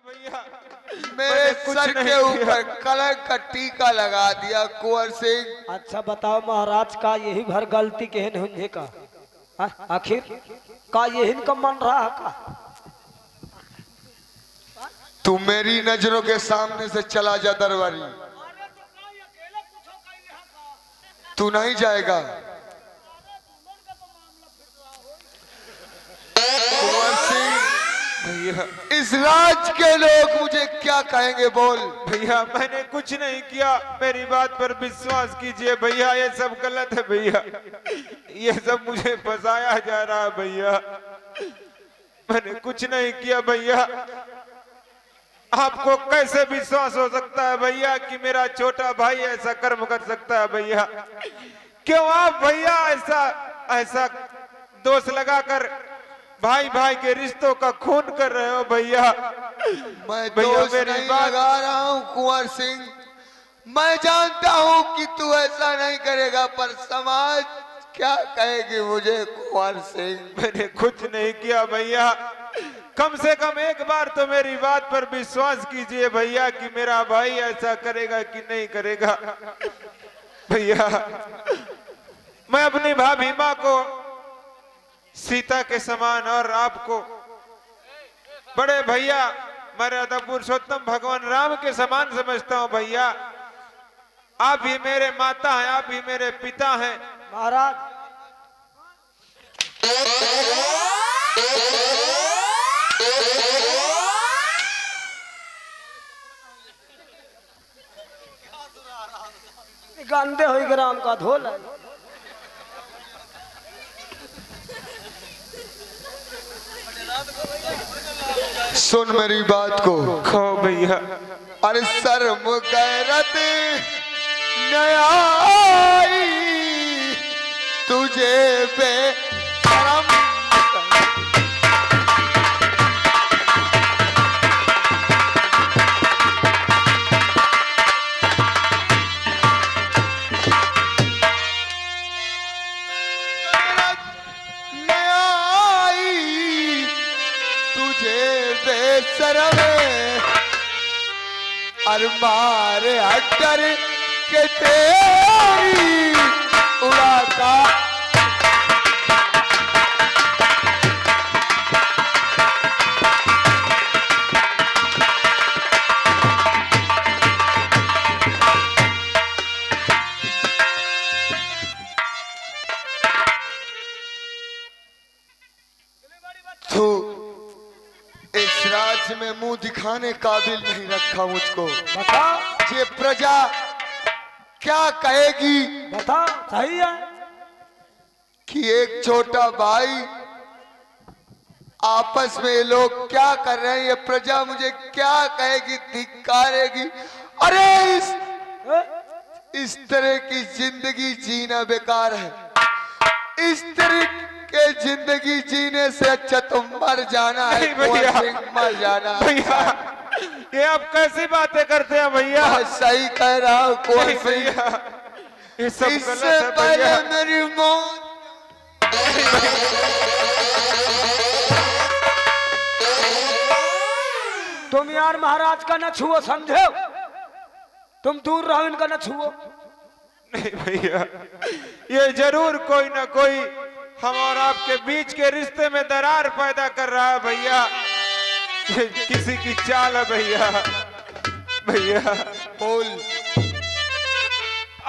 भैया मेरे सर के ऊपर कलंक का टीका लगा दिया कुंवर सिंह। अच्छा बताओ महाराज का यही भर गलती केहन हुंजे का आखिर का यही का मन रहा का? तू मेरी नजरों के सामने से चला जा दरबारी। तू नहीं जाएगा। कुंवर सिंह भैया इस राज के लोग मुझे क्या कहेंगे बोल। भैया मैंने कुछ नहीं किया, मेरी बात पर विश्वास कीजिए भैया, ये सब गलत है भैया, ये सब मुझे फंसाया जा रहा है भैया, मैंने कुछ नहीं किया भैया। आपको कैसे विश्वास हो सकता है भैया कि मेरा छोटा भाई ऐसा कर्म कर सकता है भैया? क्यों आप भैया ऐसा ऐसा दोष लगाकर भाई भाई के रिश्तों का खून कर रहे हो भैया? मैं भैया दोष मेरी नहीं बात लगा रहा हूँ कुंवर सिंह। मैं जानता हूँ कि तू ऐसा नहीं करेगा, पर समाज क्या कहेगी मुझे कुंवर सिंह। मैंने कुछ नहीं किया भैया, कम से कम एक बार तो मेरी बात पर विश्वास कीजिए भैया कि मेरा भाई ऐसा करेगा कि नहीं करेगा। भैया मैं अपनी भाभी माँ को सीता के समान और आपको बड़े भैया मर्यादा पुरुषोत्तम भगवान राम के समान समझता हूँ भैया। आप ही मेरे माता हैं, आप ही मेरे पिता हैं महाराज गंदे हो ग्राम का धोल है। सुन मेरी बात को। खो भैया। अरे शर्म गैरत न्याय तुझे बेशरम। मारे हटर के तेरी उड़ाता तू इस राज्य में मुंह दिखाने काबिल नहीं रखा मुझको। बता ये प्रजा क्या कहेगी? बता सही है कि एक छोटा भाई आपस में ये लोग क्या कर रहे हैं, ये प्रजा मुझे क्या कहेगी, धिक्कारेगी। अरे इस तरह की जिंदगी जीना बेकार है। इस तरह के जिंदगी जीने से अच्छा तुम मर जाना है। भैया मर जाना भैया, ये आप कैसी बातें करते हैं भैया? सही कह रहा हूँ कौन भैया, ये सब गलत इससे है पहले भैया। मेरी मौत तुम यार महाराज का न छुओ, समझो? तुम दूर रहो, इनका न छुओ। नहीं भैया, ये जरूर कोई ना कोई हम और आपके बीच के रिश्ते में दरार पैदा कर रहा है भैया। ये किसी की चाल है भैया। भैया बोल।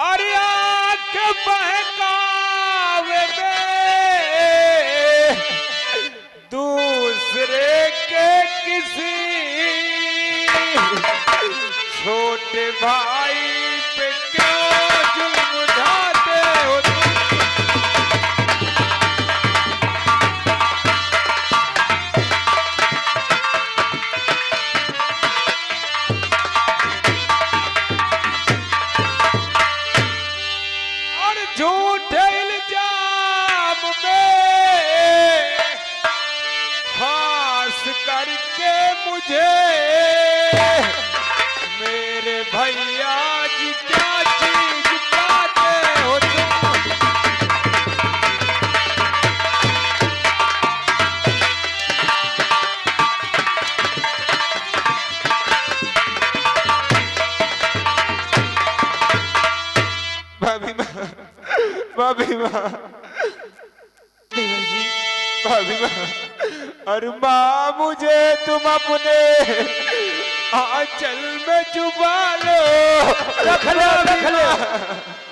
अरे आँख बहकावे में दूसरे के किसी छोटे भाई पे क्यों जुल्म ढाते हो तुम? और झूठे इल्जाम में फांस करके मुझे मेरे भैया जी क्या चीज पाते हो तुम? भाभी माँ, देवर जी भाभी माँ, अरे माँ मुझे तुम अपने आंचल में छुपा लो।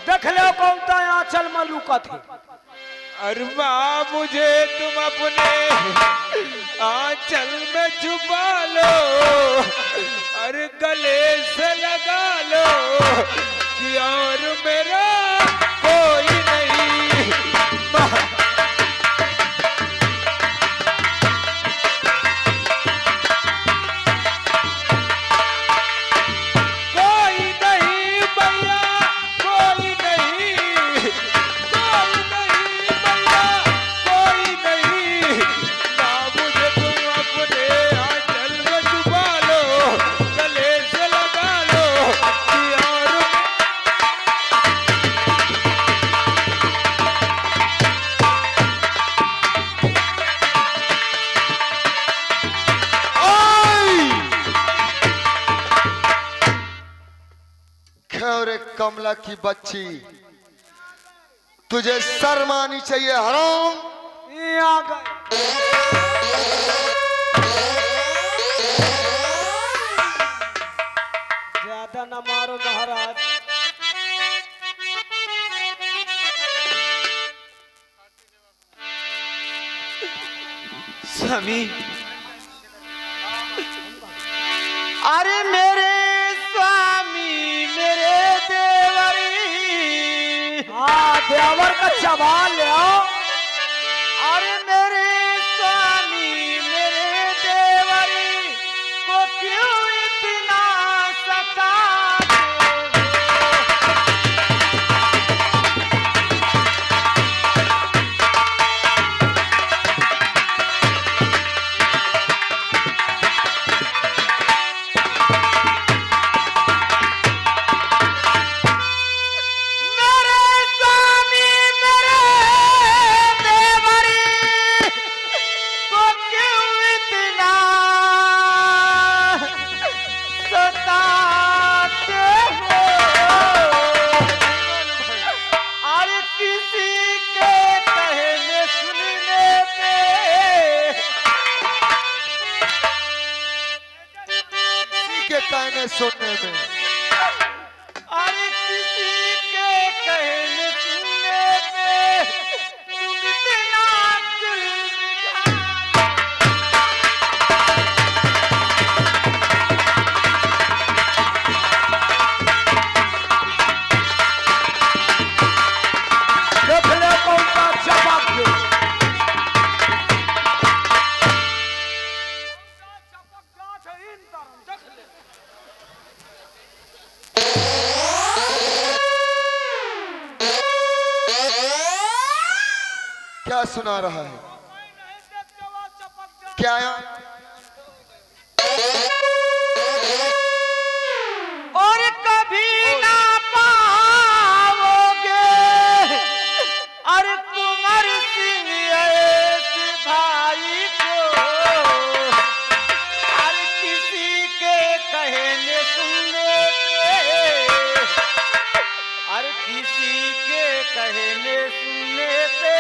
देख लो कौन ता आंचल में लुका थे। अरे माँ मुझे तुम अपने आंचल में छुपा लो, अरे गले से लगा लो कि और मेरा कोई नहीं। कोई नहीं भैया, कोई नहीं, कोई नहीं भैया, कोई नहीं। ना मुझे तुम अपने आंचल में छुपा लो, गले से लगा लो कि और खैर कमला की बच्ची, तुझे शर्म आनी चाहिए हराम। ये आ गए। ज्यादा न मारो महाराज। स्वामी, अरे मेरे स्वामी मेरे देवरी। हाँ देवर का चबाल ले आओ। अरे मेरे स्वामी मेरे देवरी को क्यों इतना सताते हो? कहने सुनने में अरे किसी के कहने सुनने पे तुम इतना जुल्म देख ले कौन सा जवाब दे। क्या सुना रहा है? क्या और कभी ना पाओगे अरे कुंवर सिंह ऐसे भाई को। अरे किसी के कहने सुनने पे, अरे किसी के कहने सुनने पे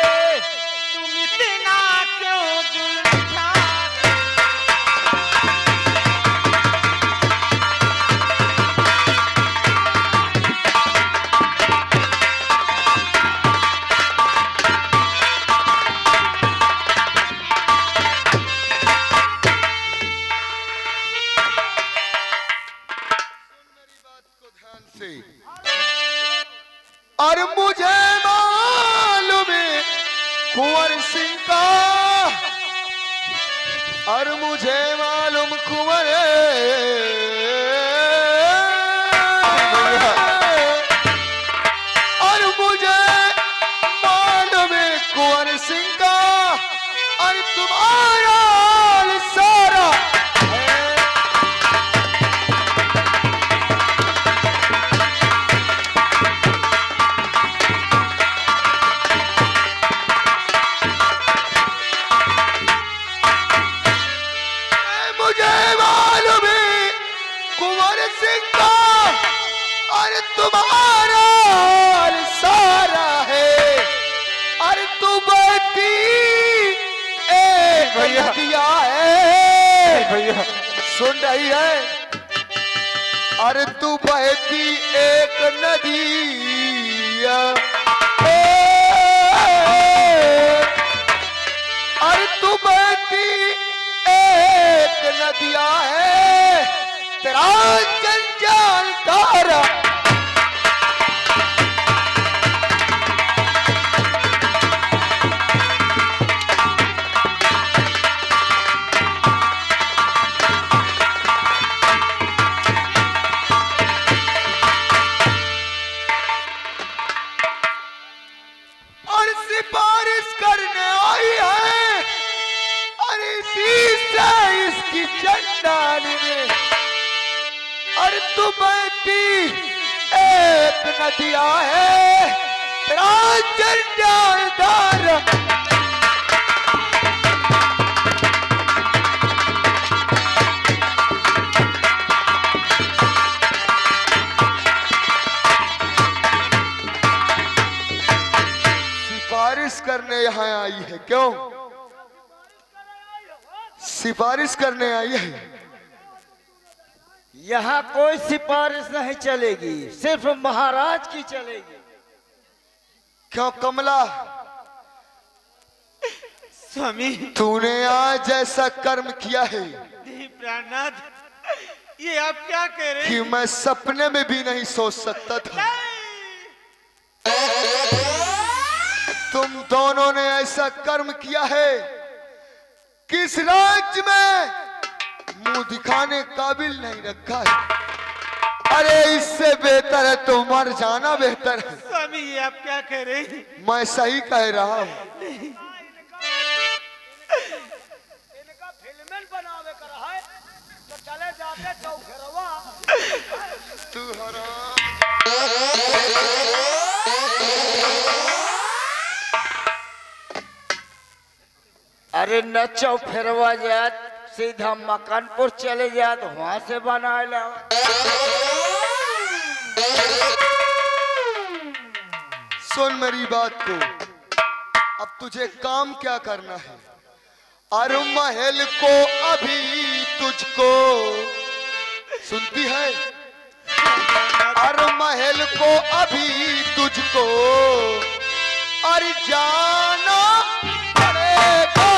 तुम इतना क्यों जुल्म ढाते? और मुझे मालूम है कुंवर सिंह का, और मुझे मालूम कुंवर और मुझे मालूम है कुंवर सिंह का, और तुम्हारा सारा तुम्हारा सारा है। भैया। नदिया है। भैया सुन रही है? अरे तू बहती एक नदिया, अरे तू बहती एक नदिया है, तेरा जंजाल तारा। और सिफारिश करने आई है, अरे इसी से इसकी चंदानी ने, अरे तू बहती एक नदिया है, तेरा जंजालदार। सिफारिश करने यहाँ आई है। क्यों सिफारिश करने आई है? यहाँ कोई सिफारिश नहीं चलेगी, सिर्फ महाराज की चलेगी। क्यों कमला, स्वामी तूने आज ऐसा कर्म किया है प्राणनाथ, ये आप क्या कह रहे कि मैं सपने में भी नहीं सोच सकता था। तुम दोनों ने ऐसा कर्म किया है कि इस राज्य में मुंह दिखाने काबिल नहीं रखा है। अरे इससे बेहतर है तो मर जाना बेहतर है। स्वामी ये आप क्या कह रहे हैं? मैं सही कह रहा हूँ। इनका फिल्में बनावे कर है तो चले जाते चौघरवा। तू हराम। अरे नचो फिरवा जात, सीधा मकानपुर चले जात, वहां से बना लो। सुन मेरी बात को, अब तुझे काम क्या करना है? अरे महल को अभी तुझको, सुनती है? अरे महल को अभी तुझको अरे जाना पड़ेगा।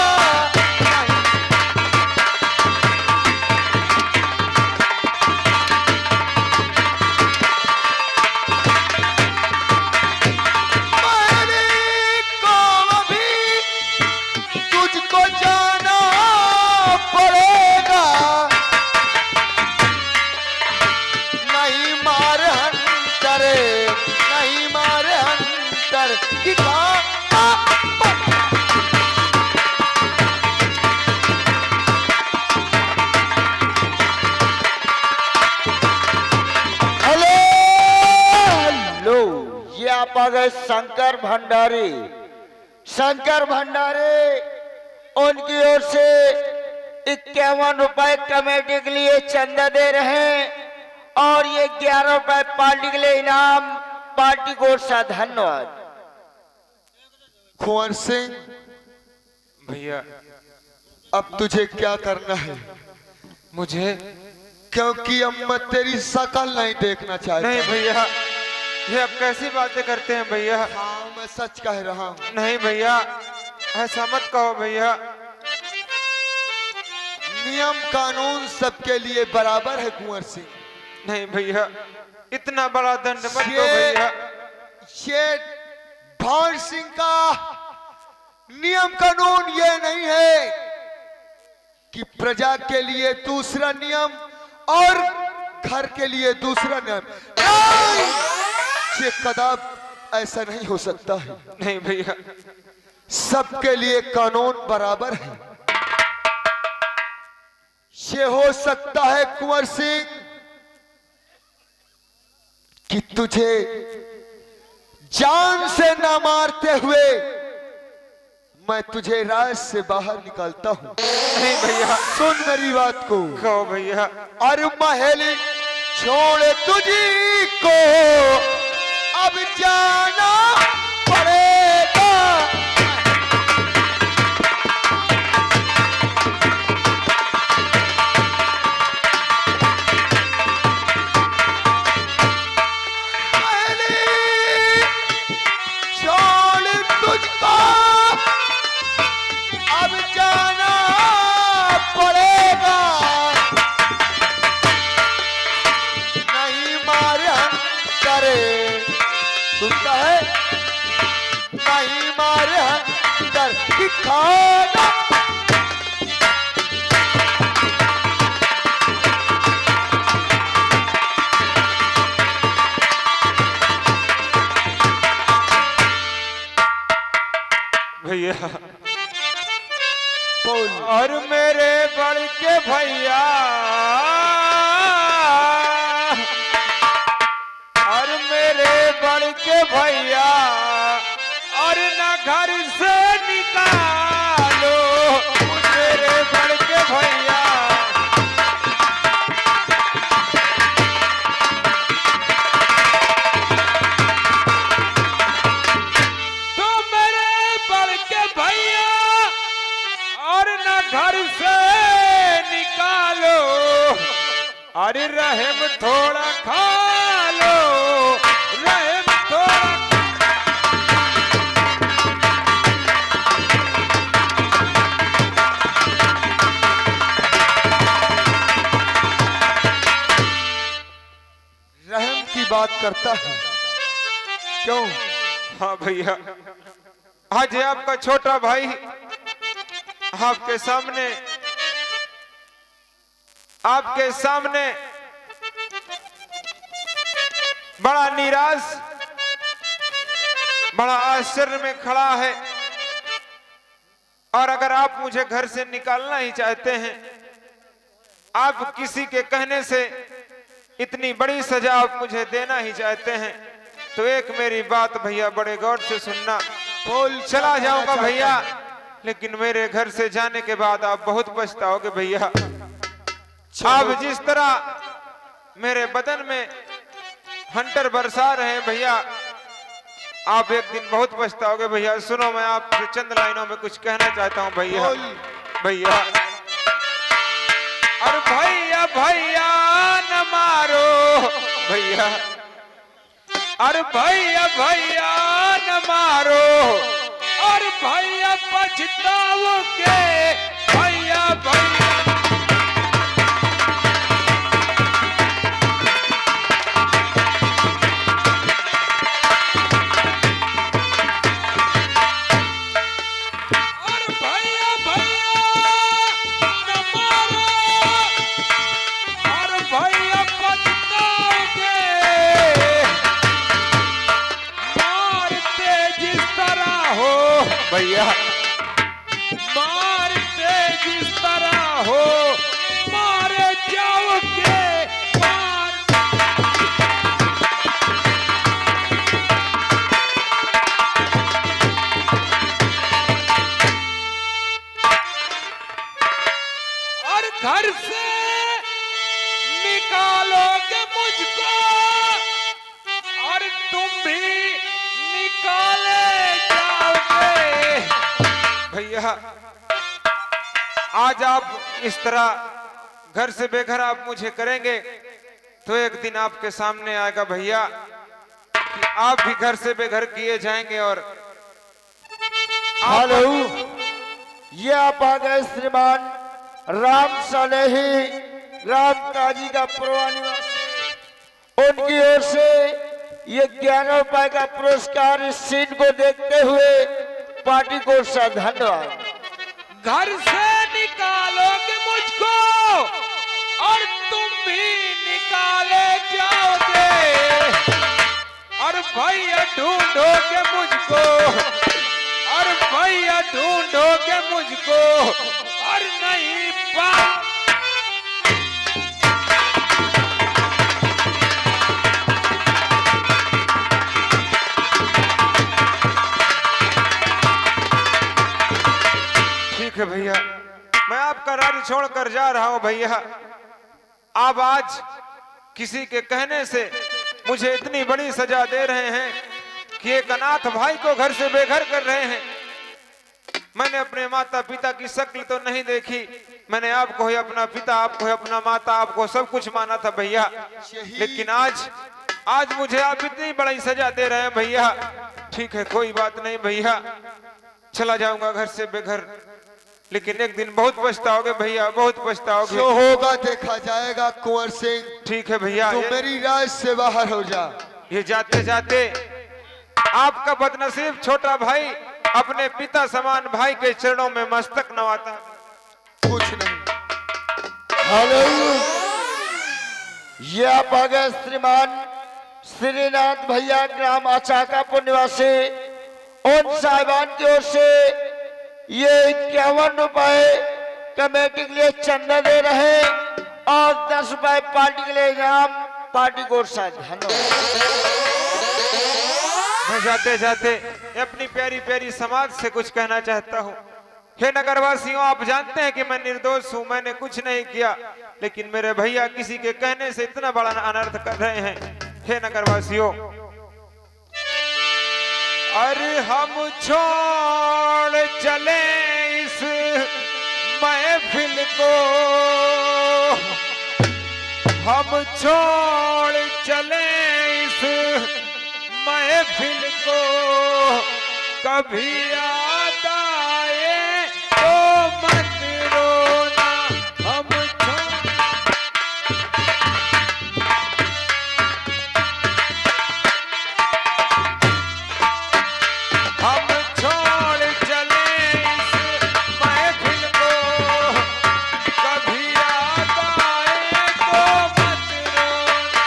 आ गए शंकर भंडारी। शंकर भंडारी उनकी ओर से 51 रुपए कमेटी के लिए चंदा दे रहे हैं और ये 11 रुपए पार्टी के लिए इनाम। पार्टी को ओर से धन्यवाद। कुंवर सिंह, भैया अब तुझे क्या करना है? मुझे, क्योंकि अब मैं तेरी शकल नहीं देखना चाहता। नहीं भैया, ये आप कैसी बातें करते हैं भैया? हाँ मैं सच कह रहा हूँ। नहीं भैया, ऐसा मत कहो भैया। नियम कानून सबके लिए बराबर है कुंवर सिंह। नहीं भैया, इतना बड़ा दंड मत दो भैया। ये भान सिंह का नियम कानून ये नहीं है कि प्रजा के लिए दूसरा नियम और घर के लिए दूसरा नियम। नहीं, ये कदाप ऐसा नहीं हो सकता है। नहीं भैया, सबके लिए कानून बराबर है। ये हो सकता है कुंवर सिंह कि तुझे जान से ना मारते हुए मैं तुझे राज से बाहर निकालता हूं। नहीं भैया, सुन मेरी बात को। कहो भैया। और महल छोड़ तुझी को अब जाना पड़ेगा। दिखाना। भैया बोल। और मेरे बड़ के भैया और मेरे बड़ के भैया और न घर से निकालो मेरे बड़ के भैया। तो मेरे बड़ के भैया और न घर से निकालो अरे रहम थोड़ा खा लो रहम थोड़ा। रहम की बात करता है क्यों? हाँ भैया आज ये आपका छोटा भाई आपके सामने बड़ा निराश बड़ा आश्चर्य में खड़ा है। और अगर आप मुझे घर से निकालना ही चाहते हैं, आप किसी के कहने से इतनी बड़ी सजा आप मुझे देना ही चाहते हैं, तो एक मेरी बात भैया बड़े गौर से सुनना। बोल। चला जाऊंगा भैया, लेकिन मेरे घर से जाने के बाद आप बहुत पछताओगे भैया। आप जिस तरह मेरे बदन में हंटर बरसा रहे हैं भैया, आप एक दिन बहुत पछताओगे भैया। सुनो मैं आपसे चंद लाइनों में कुछ कहना चाहता हूं भैया। भैया और भैया भैया न मारो भैया और भैया भैया न मारो और भैया पछताओगे भैया भैया। भैया मारते जिस तरह हो मारे जाओगे मार। और घर से निकालोगे मुझको और तुम भी निकाले भैया। आज आप इस तरह घर से बेघर आप मुझे करेंगे तो एक दिन आपके सामने आएगा भैया कि आप भी घर से बेघर किए जाएंगे। और हेलो, ये आप आ गए श्रीमान राम सनेही राम काजी का पुरवा निवासी। उनकी ओर से ये 11 रुपए का पुरस्कार इस सीन को देखते हुए पार्टी को धन्यवाद। घर से निकालोगे मुझको और तुम भी निकाले जाओगे और भैया ढूंढोगे मुझको और भैया ढूंढोगे मुझको और नहीं पा। ठीक है भैया, मैं आपका राज्य छोड़कर जा रहा हूं भैया। आप आज किसी के कहने से मुझे इतनी बड़ी सजा दे रहे हैं कि एक अनाथ भाई को घर से बेघर कर रहे हैं। मैंने अपने माता पिता की शक्ल तो नहीं देखी, मैंने आपको ही अपना पिता, आपको ही अपना माता, आपको सब कुछ माना था भैया। लेकिन आज मुझे आप इतनी बड़ी सजा दे रहे हैं भैया। ठीक है, कोई बात नहीं भैया, चला जाऊंगा घर से बेघर, लेकिन एक दिन बहुत पछताओगे भैया, बहुत पछताओगे। जो होगा देखा जाएगा कुंवर सिंह। ठीक है भैया, तू मेरी राज से बाहर हो जा। ये जाते जाते आपका बदनसीब छोटा भाई अपने पिता समान भाई के चरणों में मस्तक नवाता। कुछ नहीं। हेलो, ये आप आ गए श्रीमान श्रीनाथ भैया ग्राम अचाकापुर निवासी उन साहिबान की ओर से ये 51 रुपए कमेटी के लिए चंदा दे रहे हैं और 10 रुपए पार्टी के लिए इनाम पार्टी को धन्यवाद। मैं जाते जाते अपनी प्यारी प्यारी समाज से कुछ कहना चाहता हूँ। हे नगरवासियों, आप जानते हैं कि मैं निर्दोष हूँ, मैंने कुछ नहीं किया, लेकिन मेरे भैया किसी के कहने से इतना बड़ा अनर्थ कर रहे हैं। हे नगरवासियों, अरे हम छोड़ चले इस महफिल को, हम छोड़ चले इस महफिल को, कभी याद आए तो मत रोना। हम छोड़ चले इस महफिल को, कभी याद आए तो मत रोना।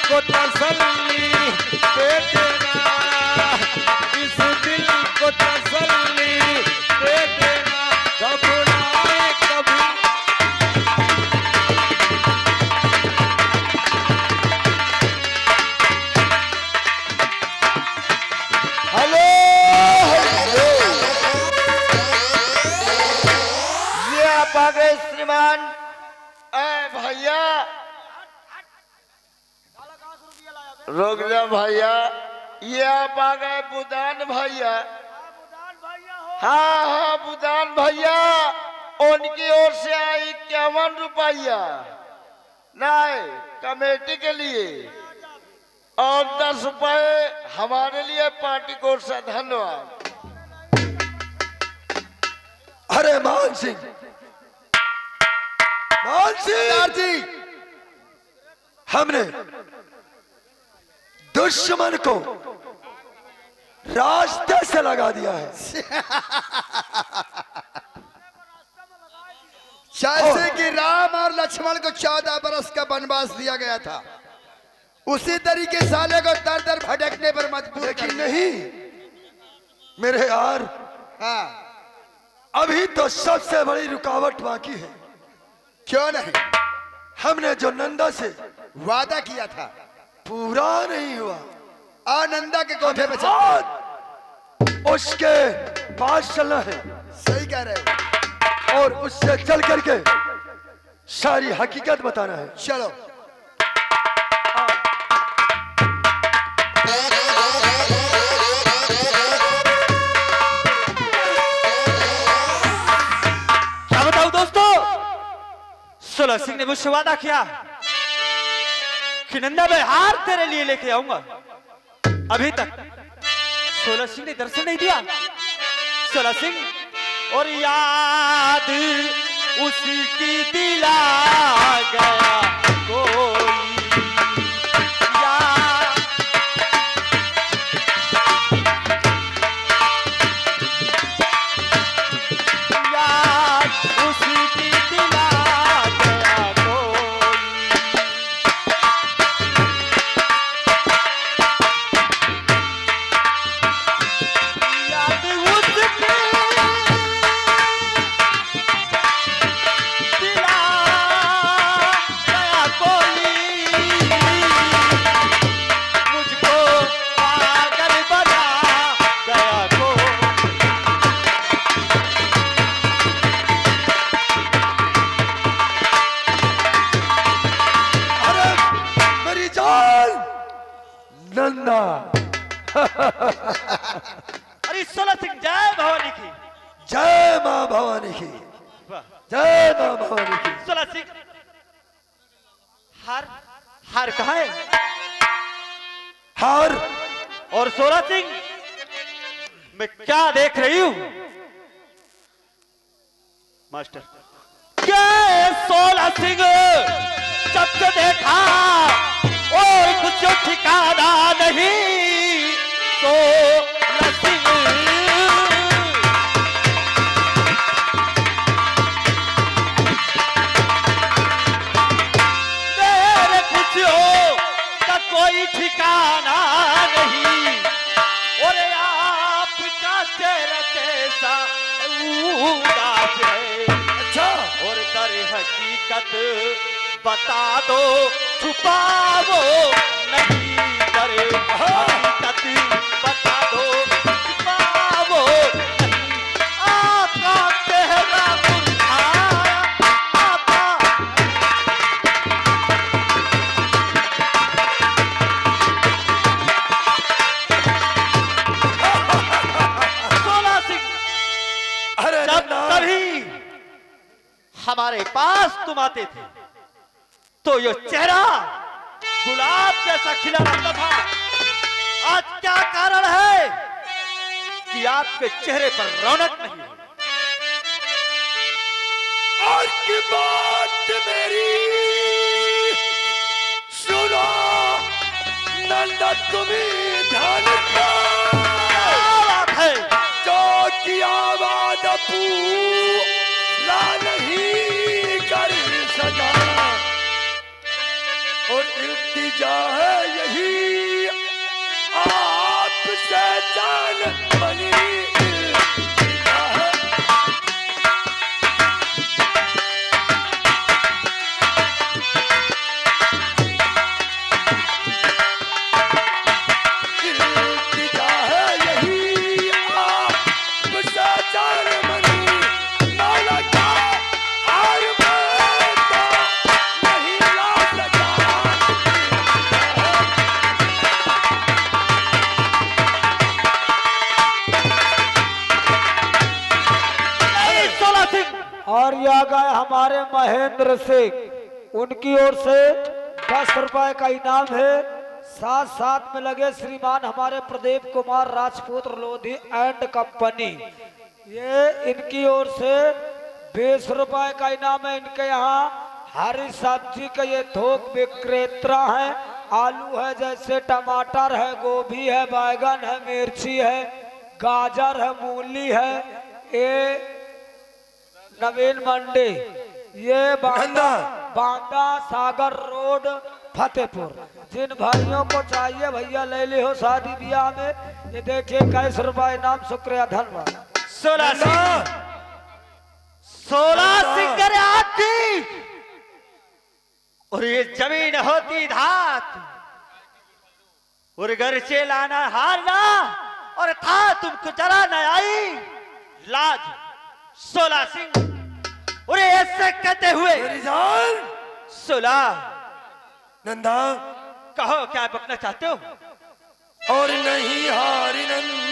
को तसल्ली दे देना, इस दिल को तसल्ली दे देना, घबराए कभी। हेलो, ये आप आ गए श्रीमान भैया, रुक जा भैया, ये आप आ गए बुदान भैया। हाँ हाँ बुदान भैया, उनकी ओर से आई 51 रुपया नहीं कमेटी के लिए और 10 रुपए हमारे लिए पार्टी की ओर से धन्यवाद। अरे मान सिंह जी, हमने दुश्मन को रास्ते से लगा दिया है। जैसे कि राम और लक्ष्मण को 14 बरस का वनवास दिया गया था, उसी तरीके साले को दर दर भटकने पर मजबूर। लेकिन नहीं मेरे यार, हाँ, अभी तो सबसे बड़ी रुकावट बाकी है। क्यों नहीं? हमने जो नंदा से वादा किया था पूरा नहीं हुआ। आनंदा के कोठे पे चल। आज उसके पास चलना है। सही कह रहे हो। और उससे चल करके सारी हकीकत बताना है। चलो। क्या बताऊं दोस्तों, सुलह सिंह ने मुझसे वादा किया कि नंदा मैं हार तेरे लिए लेके आऊंगा। अभी तक सुलह सिंह ने दर्शन नहीं दिया। सुलह सिंह और याद उसी की दिला गया कोई याद। याद उसी की दिला गया कोई। याद उसकी दिला गया कोई। मुझको पागल बना गया कोई। अरे मेरी जान नंदा। अरे सुलह सिंह जय भवानी की। जय मां भवानी की। जय मां भवानी की। सुलह सिंह हार हार कहाँ है? हार और सोला सिंह, मैं क्या देख रही हूं मास्टर? क्या सोला सिंह जब से देखा और कुछ ठिकाना नहीं। सोला सिंह मेरे कुछ हो का कोई ठिकाना नहीं। और आपका चेहरा कैसा उदास है। अच्छा और दर हकीकत बता दो, छुपाओ नहीं। दर हकीकत बता दो, छुपाओ नहीं। आपका चेहरा मुरझाया, आपका सोला सिंह, अरे जब नंदा, कभी हमारे पास तुम आते थे तो ये चेहरा गुलाब जैसा खिला रहता था। आज क्या कारण है कि आपके चेहरे पर रौनक नहीं है? आज की बात मेरी सुनो नंदा, तुम्हें ध्यान क्या बात है? जो किया आबाद पूरा नहीं कर सका, और इल्तिजा है यही आपसे जान बनी इल्तिजा है। इल्तिजा है यही आपसे जान बनी, मौला का हार मैं तो नहीं ला सका। नहीं, सोला सिंह, और ये आ गए हमारे महेंद्र सिंह, उनकी ओर से 10 रुपए का इनाम है। साथ साथ में लगे श्रीमान हमारे प्रदीप कुमार राजपूत लोधी एंड कंपनी, ये इनकी ओर से 20 रुपए का इनाम है। इनके यहाँ हरी सब्जी का ये थोक विक्रेता है। आलू है, जैसे टमाटर है, गोभी है, बैगन है, मिर्ची है, गाजर है, मूली है। ये नवीन मंडी, ये बांदा सागर रोड फतेहपुर। जिन भाइयों को चाहिए भैया ले ले हो शादी ब्याह में। ये देखिए 21 रुपए इनाम, शुक्रिया, धन्यवाद। सोला सिंह, सोला सिंह करे आती और ये जमीन होती धात, और घर से लाना हारना, और था तुमको जरा न आई लाज। सोला सिंह, और ऐसे कहते हुए मेरी जान सोला, नंदा, कहो क्या बकना चाहते हो? और नहीं हारी नंदा।